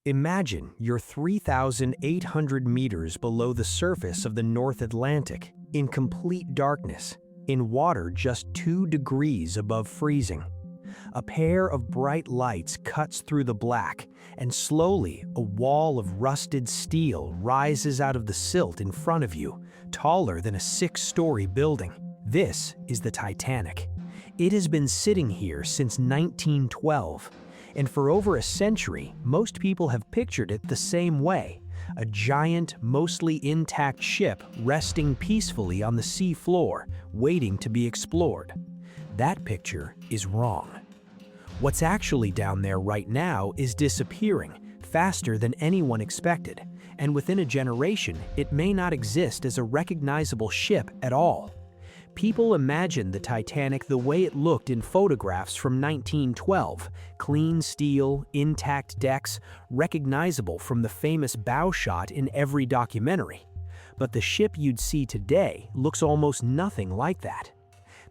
Imagine you're 3,800 meters below the surface of the North Atlantic, in complete darkness, in water just 2 degrees above freezing. A pair of bright lights cuts through the black, and slowly a wall of rusted steel rises out of the silt in front of you, taller than a 6-story building. This is the Titanic. It has been sitting here since 1912. And for over a century, most people have pictured it the same way, a giant, mostly intact ship resting peacefully on the sea floor, waiting to be explored. That picture is wrong. What's actually down there right now is disappearing, faster than anyone expected, and within a generation, it may not exist as a recognizable ship at all. People imagine the Titanic the way it looked in photographs from 1912, clean steel, intact decks, recognizable from the famous bow shot in every documentary. But the ship you'd see today looks almost nothing like that.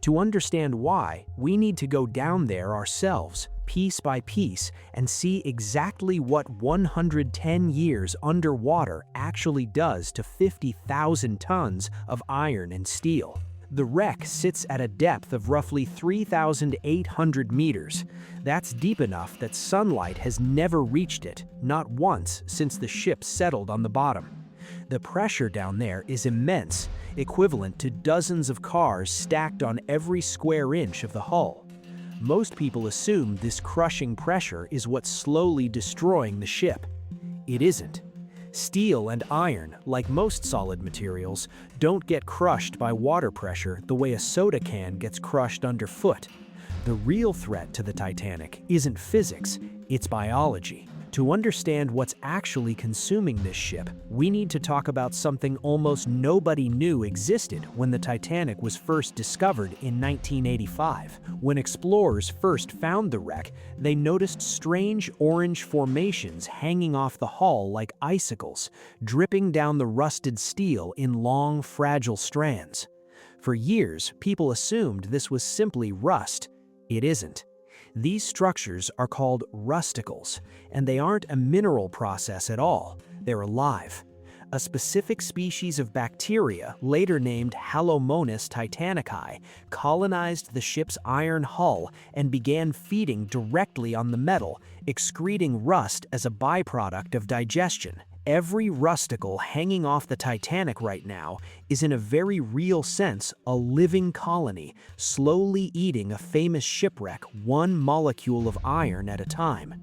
To understand why, we need to go down there ourselves, piece by piece, and see exactly what 110 years underwater actually does to 50,000 tons of iron and steel. The wreck sits at a depth of roughly 3,800 meters. That's deep enough that sunlight has never reached it, not once since the ship settled on the bottom. The pressure down there is immense, equivalent to dozens of cars stacked on every square inch of the hull. Most people assume this crushing pressure is what's slowly destroying the ship. It isn't. Steel and iron, like most solid materials, don't get crushed by water pressure the way a soda can gets crushed underfoot. The real threat to the Titanic isn't physics, it's biology. To understand what's actually consuming this ship, we need to talk about something almost nobody knew existed when the Titanic was first discovered in 1985. When explorers first found the wreck, they noticed strange orange formations hanging off the hull like icicles, dripping down the rusted steel in long, fragile strands. For years, people assumed this was simply rust. It isn't. These structures are called rusticles, and they aren't a mineral process at all. They're alive. A specific species of bacteria, later named Halomonas titanici, colonized the ship's iron hull and began feeding directly on the metal, excreting rust as a byproduct of digestion. Every rusticle hanging off the Titanic right now is in a very real sense a living colony, slowly eating a famous shipwreck one molecule of iron at a time.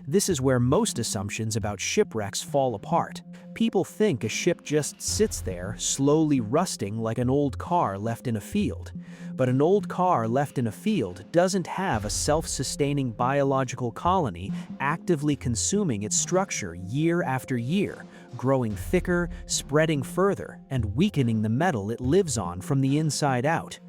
This is where most assumptions about shipwrecks fall apart. People think a ship just sits there, slowly rusting like an old car left in a field. But an old car left in a field doesn't have a self-sustaining biological colony actively consuming its structure year after year, growing thicker, spreading further, and weakening the metal it lives on from the inside out.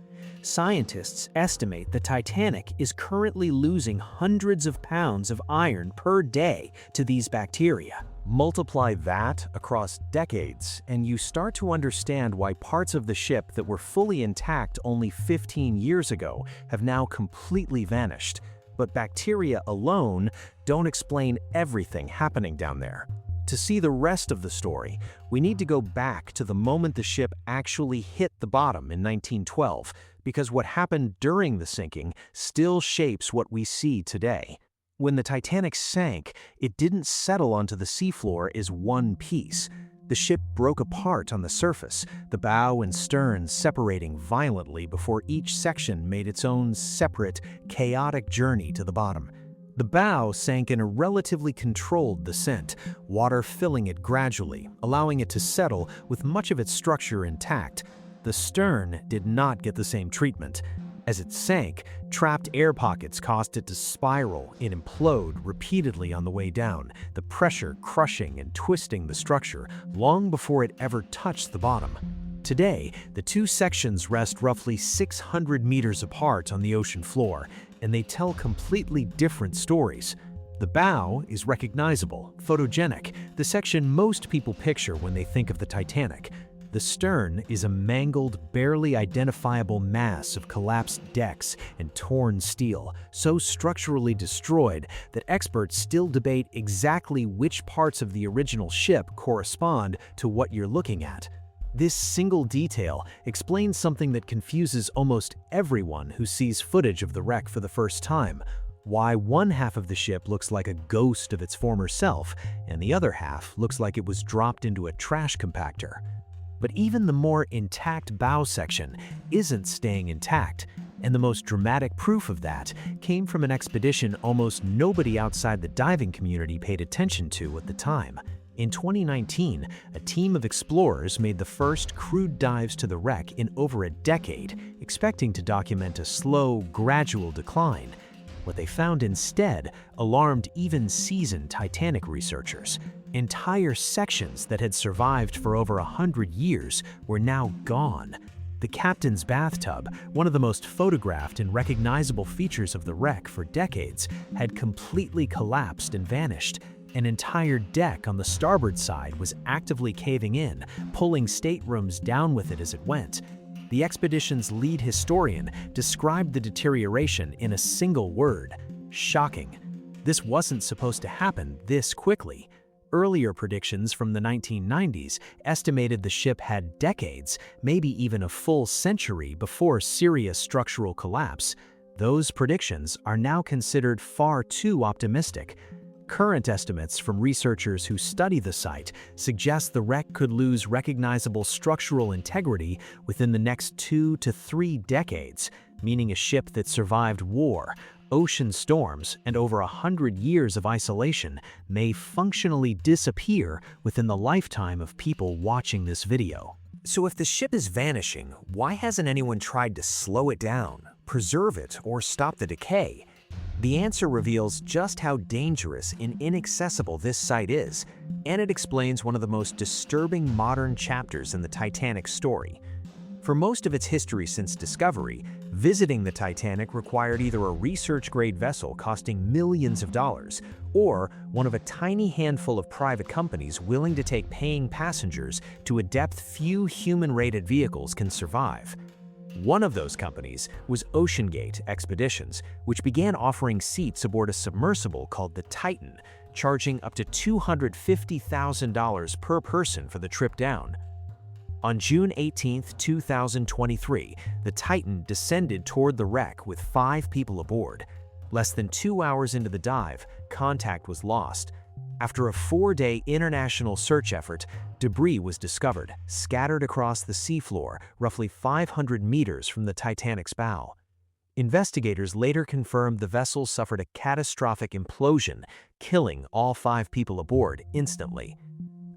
Scientists estimate the Titanic is currently losing hundreds of pounds of iron per day to these bacteria. Multiply that across decades, and you start to understand why parts of the ship that were fully intact only 15 years ago have now completely vanished. But bacteria alone don't explain everything happening down there. To see the rest of the story, we need to go back to the moment the ship actually hit the bottom in 1912, because what happened during the sinking still shapes what we see today. When the Titanic sank, it didn't settle onto the seafloor as one piece. The ship broke apart on the surface, the bow and stern separating violently before each section made its own separate, chaotic journey to the bottom. The bow sank in a relatively controlled descent, water filling it gradually, allowing it to settle with much of its structure intact. The stern did not get the same treatment. As it sank, trapped air pockets caused it to spiral and implode repeatedly on the way down, the pressure crushing and twisting the structure long before it ever touched the bottom. Today, the two sections rest roughly 600 meters apart on the ocean floor, and they tell completely different stories. The bow is recognizable, photogenic, the section most people picture when they think of the Titanic. The stern is a mangled, barely identifiable mass of collapsed decks and torn steel, so structurally destroyed that experts still debate exactly which parts of the original ship correspond to what you're looking at. This single detail explains something that confuses almost everyone who sees footage of the wreck for the first time: why one half of the ship looks like a ghost of its former self, and the other half looks like it was dropped into a trash compactor. But even the more intact bow section isn't staying intact, and the most dramatic proof of that came from an expedition almost nobody outside the diving community paid attention to at the time. In 2019, a team of explorers made the first crewed dives to the wreck in over a decade, expecting to document a slow, gradual decline. What they found instead alarmed even seasoned Titanic researchers. Entire sections that had survived for over 100 years were now gone. The captain's bathtub, one of the most photographed and recognizable features of the wreck for decades, had completely collapsed and vanished. An entire deck on the starboard side was actively caving in, pulling staterooms down with it as it went. The expedition's lead historian described the deterioration in a single word: shocking. This wasn't supposed to happen this quickly. Earlier predictions from the 1990s estimated the ship had decades, maybe even a full century before serious structural collapse. Those predictions are now considered far too optimistic. Current estimates from researchers who study the site suggest the wreck could lose recognizable structural integrity within the next 2 to 3 decades, meaning a ship that survived war, ocean storms, and over 100 years of isolation may functionally disappear within the lifetime of people watching this video. So if the ship is vanishing, why hasn't anyone tried to slow it down, preserve it, or stop the decay? The answer reveals just how dangerous and inaccessible this site is, and it explains one of the most disturbing modern chapters in the Titanic story. For most of its history since discovery, visiting the Titanic required either a research-grade vessel costing millions of dollars, or one of a tiny handful of private companies willing to take paying passengers to a depth few human-rated vehicles can survive. One of those companies was OceanGate Expeditions, which began offering seats aboard a submersible called the Titan, charging up to $250,000 per person for the trip down. On June 18, 2023, the Titan descended toward the wreck with 5 people aboard. Less than 2 hours into the dive, contact was lost. After a 4-day international search effort, debris was discovered, scattered across the seafloor roughly 500 meters from the Titanic's bow. Investigators later confirmed the vessel suffered a catastrophic implosion, killing all 5 people aboard instantly.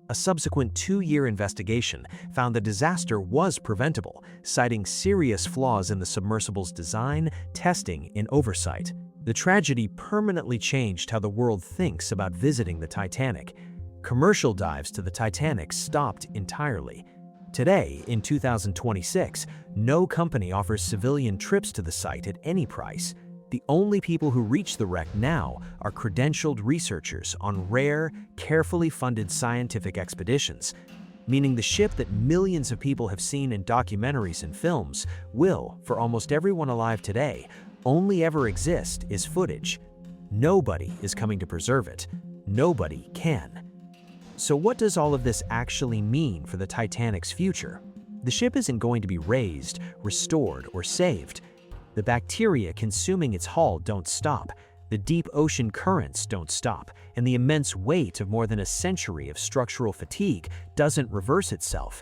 A subsequent 2-year investigation found the disaster was preventable, citing serious flaws in the submersible's design, testing, and oversight. The tragedy permanently changed how the world thinks about visiting the Titanic. Commercial dives to the Titanic stopped entirely. Today, in 2026, no company offers civilian trips to the site at any price. The only people who reach the wreck now are credentialed researchers on rare, carefully funded scientific expeditions, meaning the ship that millions of people have seen in documentaries and films will, for almost everyone alive today, only ever exist as footage. Nobody is coming to preserve it. Nobody can. So what does all of this actually mean for the Titanic's future? The ship isn't going to be raised, restored, or saved. The bacteria consuming its hull don't stop. The deep ocean currents don't stop, and the immense weight of more than a century of structural fatigue doesn't reverse itself.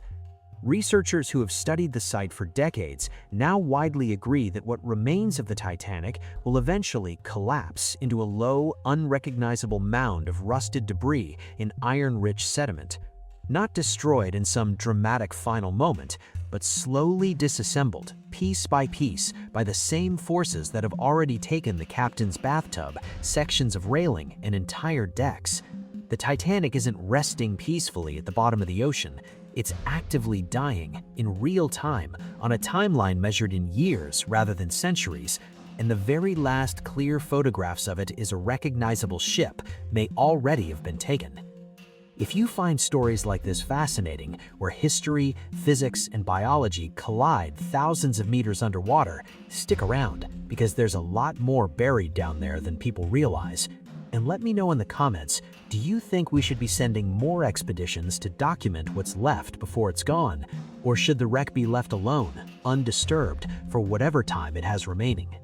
Researchers who have studied the site for decades now widely agree that what remains of the Titanic will eventually collapse into a low, unrecognizable mound of rusted debris in iron-rich sediment. Not destroyed in some dramatic final moment, but slowly disassembled, piece by piece, by the same forces that have already taken the captain's bathtub, sections of railing, and entire decks. The Titanic isn't resting peacefully at the bottom of the ocean. It's actively dying in real time on a timeline measured in years rather than centuries, and the very last clear photographs of it as a recognizable ship may already have been taken. If you find stories like this fascinating, where history, physics, and biology collide thousands of meters underwater, stick around, because there's a lot more buried down there than people realize. And let me know in the comments, do you think we should be sending more expeditions to document what's left before it's gone? Or should the wreck be left alone, undisturbed, for whatever time it has remaining?